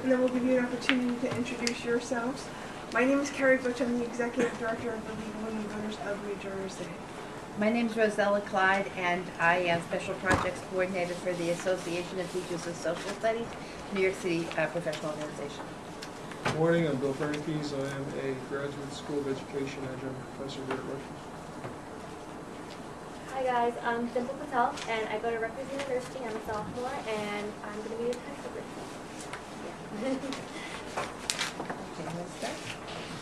and then we'll give you an opportunity to introduce yourselves. My name is Carrie Butch. I'm the Executive Director of the League of Women Voters of New Jersey. My name is Rosella Clyde, and I am Special Projects Coordinator for the Association of Teachers of Social Studies, New York City professional organization. Good morning, I'm Bill Bernanke. I am a Graduate School of Education adjunct professor here at Rutgers. Hi guys, I'm Dimple Patel, and I go to Rutgers University. I'm a sophomore, and I'm going to be a textbook. Yeah. Okay, let's start.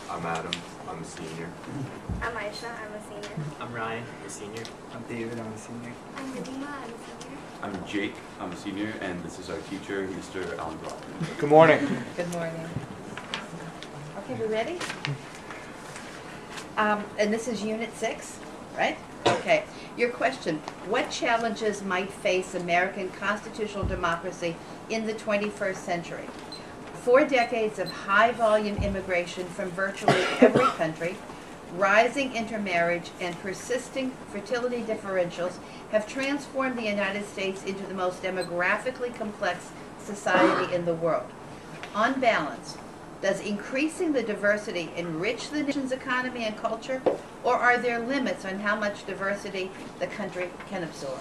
I'm Adam. I'm a senior. I'm Aisha. I'm a senior. I'm Ryan. I'm a senior. I'm David. I'm a senior. I'm Nadima. I'm a senior. I'm Jake. I'm a senior, and this is our teacher, Mr. Alan Brockman. Good morning. Good morning. Okay, we ready? And this is Unit 6, right? Okay. Your question, what challenges might face American constitutional democracy in the 21st century? 4 decades of high-volume immigration from virtually every country, rising intermarriage, and persisting fertility differentials have transformed the United States into the most demographically complex society in the world. On balance, does increasing the diversity enrich the nation's economy and culture, or are there limits on how much diversity the country can absorb?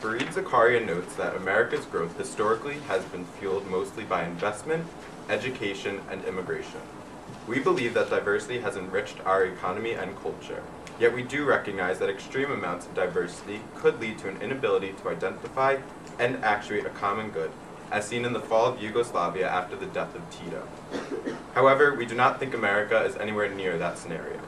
Fareed Zakaria notes that America's growth historically has been fueled mostly by investment, education, and immigration. We believe that diversity has enriched our economy and culture, yet we do recognize that extreme amounts of diversity could lead to an inability to identify and actuate a common good, as seen in the fall of Yugoslavia after the death of Tito. However, we do not think America is anywhere near that scenario.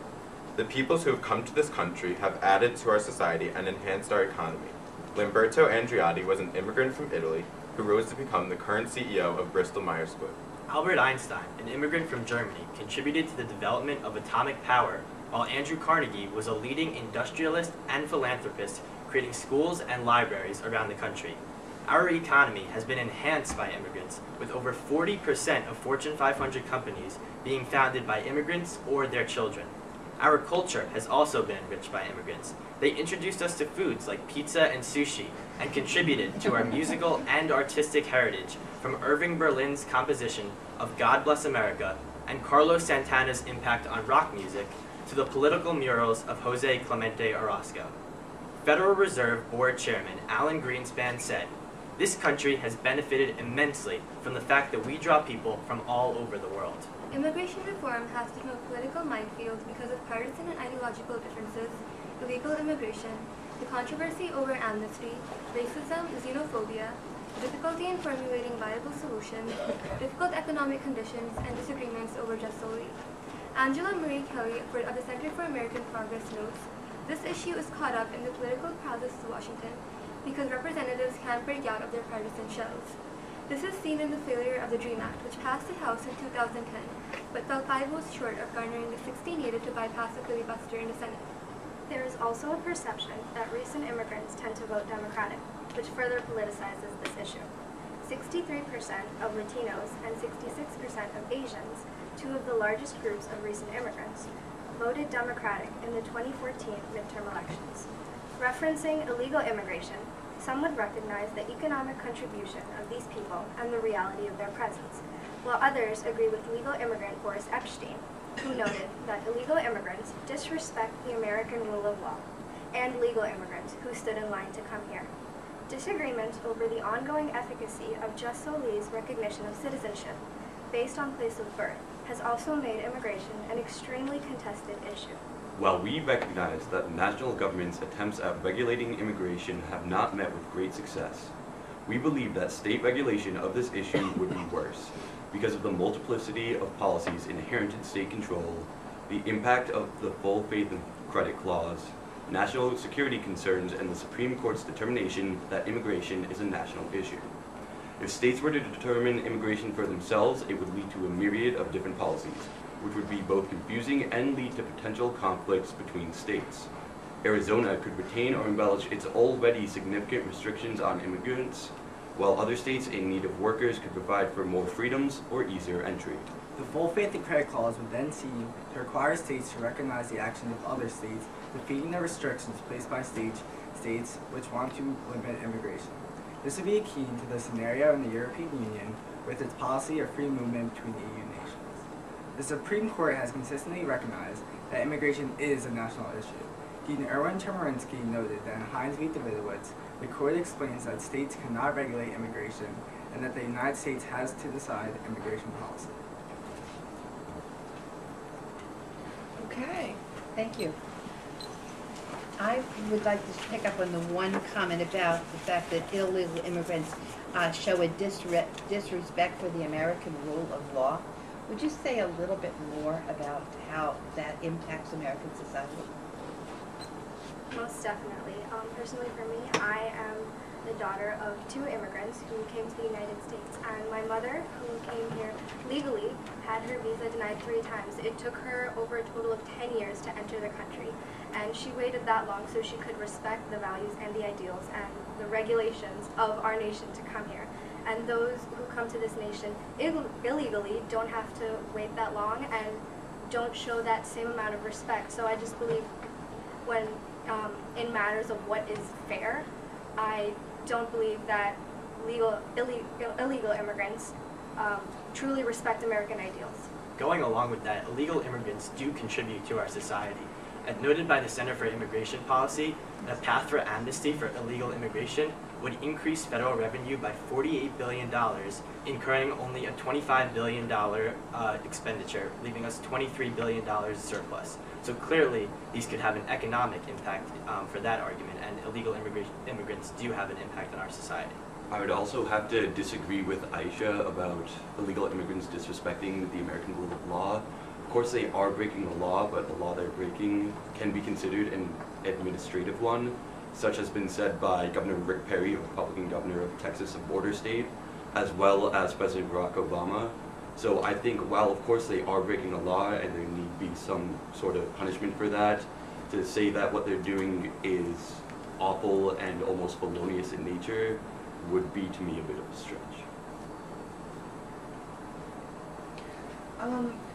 The peoples who have come to this country have added to our society and enhanced our economy. Lamberto Andreotti was an immigrant from Italy who rose to become the current CEO of Bristol-Myers Squibb. Albert Einstein, an immigrant from Germany, contributed to the development of atomic power, while Andrew Carnegie was a leading industrialist and philanthropist, creating schools and libraries around the country. Our economy has been enhanced by immigrants, with over 40% of Fortune 500 companies being founded by immigrants or their children. Our culture has also been enriched by immigrants. They introduced us to foods like pizza and sushi, and contributed to our musical and artistic heritage, from Irving Berlin's composition of God Bless America and Carlos Santana's impact on rock music to the political murals of Jose Clemente Orozco. Federal Reserve Board Chairman Alan Greenspan said, "This country has benefited immensely from the fact that we draw people from all over the world." Immigration reform has become a political minefield because of partisan and ideological differences, illegal immigration, the controversy over amnesty, racism, xenophobia, difficulty in formulating viable solutions, difficult economic conditions, and disagreements over just solely. Angela Marie Kelly of the Center for American Progress notes, this issue is caught up in the political process in Washington because representatives can't break out of their partisan shells. This is seen in the failure of the DREAM Act, which passed the House in 2010, but fell 5 votes short of garnering the 60 needed to bypass a filibuster in the Senate. There is also a perception that recent immigrants tend to vote Democratic, which further politicizes this issue. 63% of Latinos and 66% of Asians, 2 of the largest groups of recent immigrants, voted Democratic in the 2014 midterm elections. Referencing illegal immigration, some would recognize the economic contribution of these people and the reality of their presence, while others agree with legal immigrant Boris Epstein, who noted that illegal immigrants disrespect the American rule of law, and legal immigrants who stood in line to come here. Disagreement over the ongoing efficacy of Jus Soli's recognition of citizenship based on place of birth has also made immigration an extremely contested issue. While we recognize that national government's attempts at regulating immigration have not met with great success, we believe that state regulation of this issue would be worse because of the multiplicity of policies inherent in state control, the impact of the full faith and credit clause, national security concerns, and the Supreme Court's determination that immigration is a national issue. If states were to determine immigration for themselves, it would lead to a myriad of different policies, which would be both confusing and lead to potential conflicts between states. Arizona could retain or embellish its already significant restrictions on immigrants, while other states in need of workers could provide for more freedoms or easier entry. The full faith and credit clause would then seem to require states to recognize the actions of other states, defeating the restrictions placed by states which want to limit immigration. This would be akin to the scenario in the European Union with its policy of free movement between EU nations. The Supreme Court has consistently recognized that immigration is a national issue. Dean Erwin Chemerinsky noted that in Hines v. Davidowitz, the court explains that states cannot regulate immigration and that the United States has to decide immigration policy. Okay, thank you. I would like to pick up on the one comment about the fact that illegal immigrants show a disrespect for the American rule of law. Would you say a little bit more about how that impacts American society? Most definitely. Personally for me, I am the daughter of 2 immigrants who came to the United States, and my mother, who came here legally, had her visa denied 3 times. It took her over a total of 10 years to enter the country, and she waited that long so she could respect the values and the ideals and the regulations of our nation to come here. And those who come to this nation illegally don't have to wait that long and don't show that same amount of respect. So I just believe when in matters of what is fair, I don't believe that illegal immigrants truly respect American ideals. Going along with that, illegal immigrants do contribute to our society. As noted by the Center for Immigration Policy, a path for amnesty for illegal immigration would increase federal revenue by $48 billion, incurring only a $25 billion expenditure, leaving us $23 billion surplus. So clearly, these could have an economic impact for that argument, and illegal immigrants do have an impact on our society. I would also have to disagree with Aisha about illegal immigrants disrespecting the American rule of law. Of course, they are breaking the law, but the law they're breaking can be considered an administrative one, such has been said by Governor Rick Perry, a Republican governor of Texas, a border state, as well as President Barack Obama. So I think while of course they are breaking the law and there need to be some sort of punishment for that, to say that what they're doing is awful and almost felonious in nature would be to me a bit of a stretch.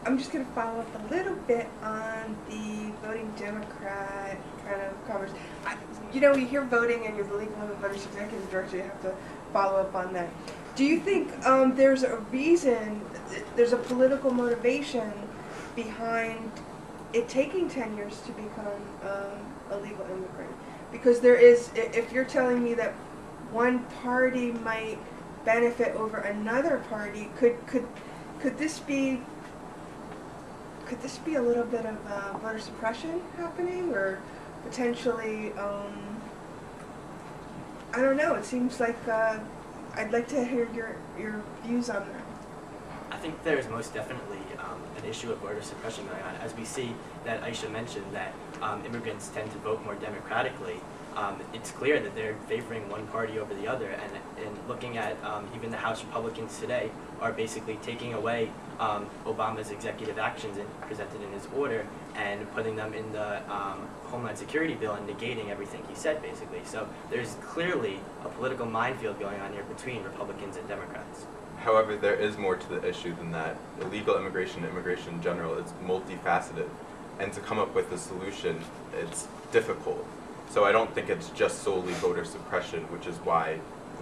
I'm just going to follow up a little bit on the voting Democrat kind of conversation. You know, you hear voting and you're the League of Women Voters Executive Director, you have to follow up on that. Do you think there's a reason, there's a political motivation behind it taking 10 years to become a legal immigrant? Because there is, if you're telling me that one party might benefit over another party, could this be a little bit of voter suppression happening, or potentially, I don't know, it seems like, I'd like to hear your views on that. I think there's most definitely an issue of voter suppression going on. As we see that Aisha mentioned that immigrants tend to vote more democratically, it's clear that they're favoring one party over the other, and looking at even the House Republicans today are basically taking away Obama's executive actions presented in his order and putting them in the Homeland Security bill and negating everything he said, basically. So there's clearly a political minefield going on here between Republicans and Democrats. However, there is more to the issue than that. Illegal immigration and immigration in general is multifaceted, and to come up with a solution, it's difficult. So I don't think it's just solely voter suppression, which is why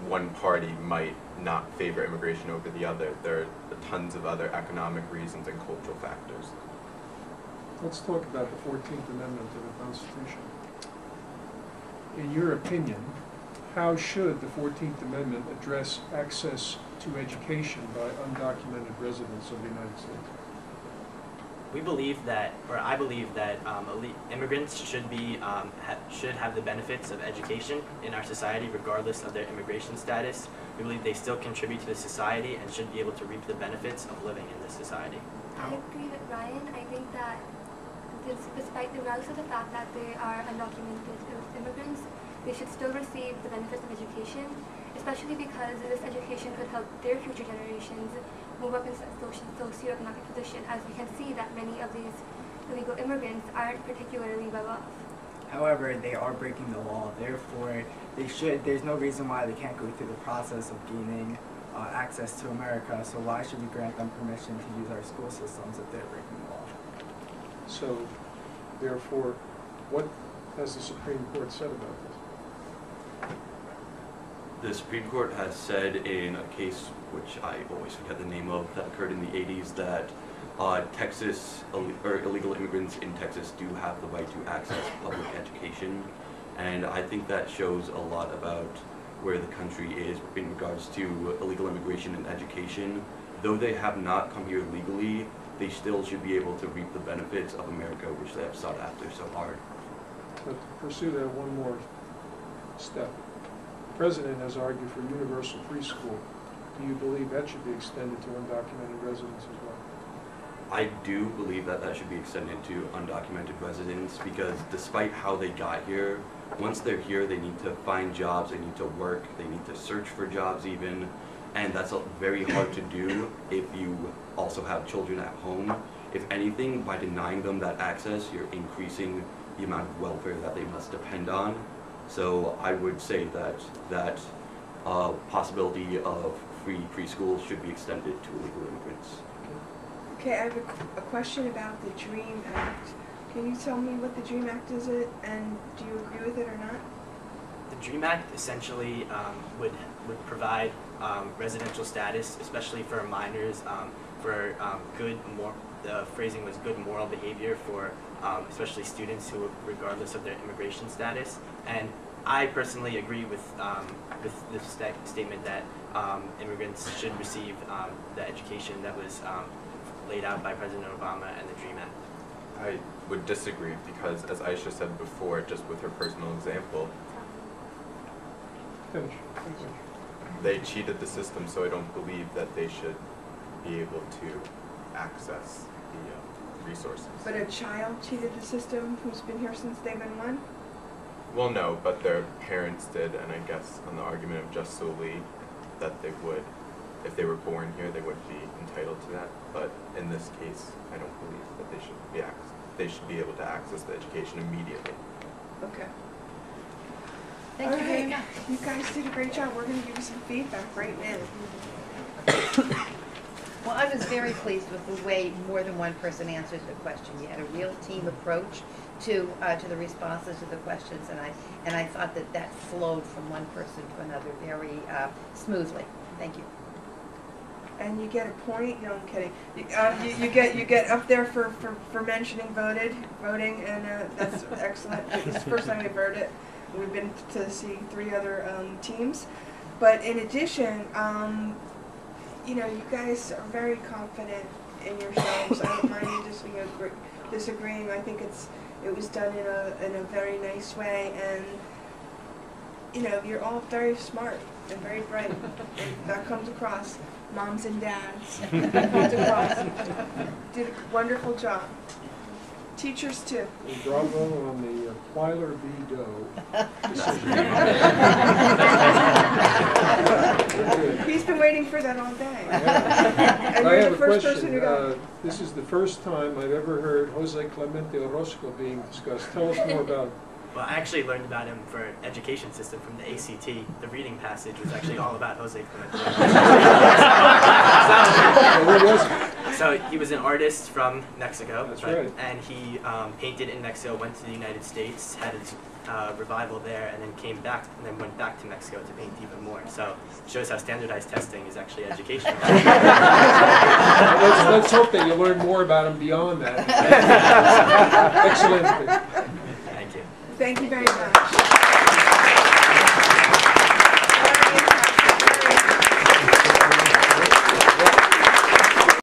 one party might not favor immigration over the other. There are tons of other economic reasons and cultural factors. Let's talk about the 14th Amendment to the Constitution. In your opinion, how should the 14th Amendment address access to education by undocumented residents of the United States? We believe that, or I believe that immigrants should have the benefits of education in our society regardless of their immigration status. We believe they still contribute to the society and should be able to reap the benefits of living in this society. I agree with Ryan. I think that despite regardless of the fact that they are undocumented immigrants, they should still receive the benefits of education, especially because this education could help their future generations move up in socioeconomic position, as we can see that many of these illegal immigrants aren't particularly well off. However, they are breaking the law, therefore there's no reason why they can't go through the process of gaining access to America, so why should we grant them permission to use our school systems if they're breaking the law? So, therefore, what has the Supreme Court said about this? The Supreme Court has said in a case, which I always forget the name of, that occurred in the 80s, that illegal immigrants in Texas do have the right to access public education. And I think that shows a lot about where the country is in regards to illegal immigration and education. Though they have not come here legally, they still should be able to reap the benefits of America, which they have sought after so hard. But to pursue that one more step, the President has argued for universal preschool. Do you believe that should be extended to undocumented residents as well? I do believe that that should be extended to undocumented residents, because despite how they got here, once they're here, they need to find jobs, they need to work, they need to search for jobs even, and that's very hard to do if you also have children at home. If anything, by denying them that access, you're increasing the amount of welfare that they must depend on. So I would say that that possibility of free preschool should be extended to illegal immigrants. Okay, I have a question about the DREAM Act. Can you tell me what the DREAM Act is, and do you agree with it or not? The DREAM Act essentially would provide residential status, especially for minors, for the phrasing was good moral behavior for especially students who, regardless of their immigration status. And I personally agree with this statement that immigrants should receive the education that was laid out by President Obama and the DREAM Act. I would disagree because, as Aisha said before, just with her personal example, Finish. they cheated the system, so I don't believe that they should be able to access the resources. But a child cheated the system who's been here since day one? Well, no, but their parents did, and I guess on the argument of just solely that they would, if they were born here, they would be entitled to that. But in this case, I don't believe that they should be able to access the education immediately. Okay. Thank you very much. You guys did a great job. We're going to give you some feedback right now. Well, I was very pleased with the way more than one person answered the question. You had a real team approach to the responses to the questions, and I thought that flowed from one person to another very smoothly. Thank you. And you get a point. No, I'm kidding. You get up there for mentioning voting, and that's excellent. It's the first time we've heard it. We've been to see 3 other teams, but in addition, you guys are very confident in yourselves. I don't mind you disagreeing. I think it was done in a very nice way, and you're all very smart and very bright. And that comes across. Moms and dads. That comes across. Did a wonderful job. Teachers too. And bravo on the Plyler v. Doe decision. He's been waiting for that all day. And you're I have the a first question. person who got This is the first time I've ever heard Jose Clemente Orozco being discussed. Tell us more about it. Well, I actually learned about him for education system from the ACT. The reading passage was actually all about Jose Clemente. Where was he? So he was an artist from Mexico. That's right. And he painted in Mexico, went to the United States, had his revival there, and then came back, and then went back to Mexico to paint even more. So it shows how standardized testing is actually educational. Let's hope that you learn more about him beyond that. Excellent. Thank you. Thank you very much.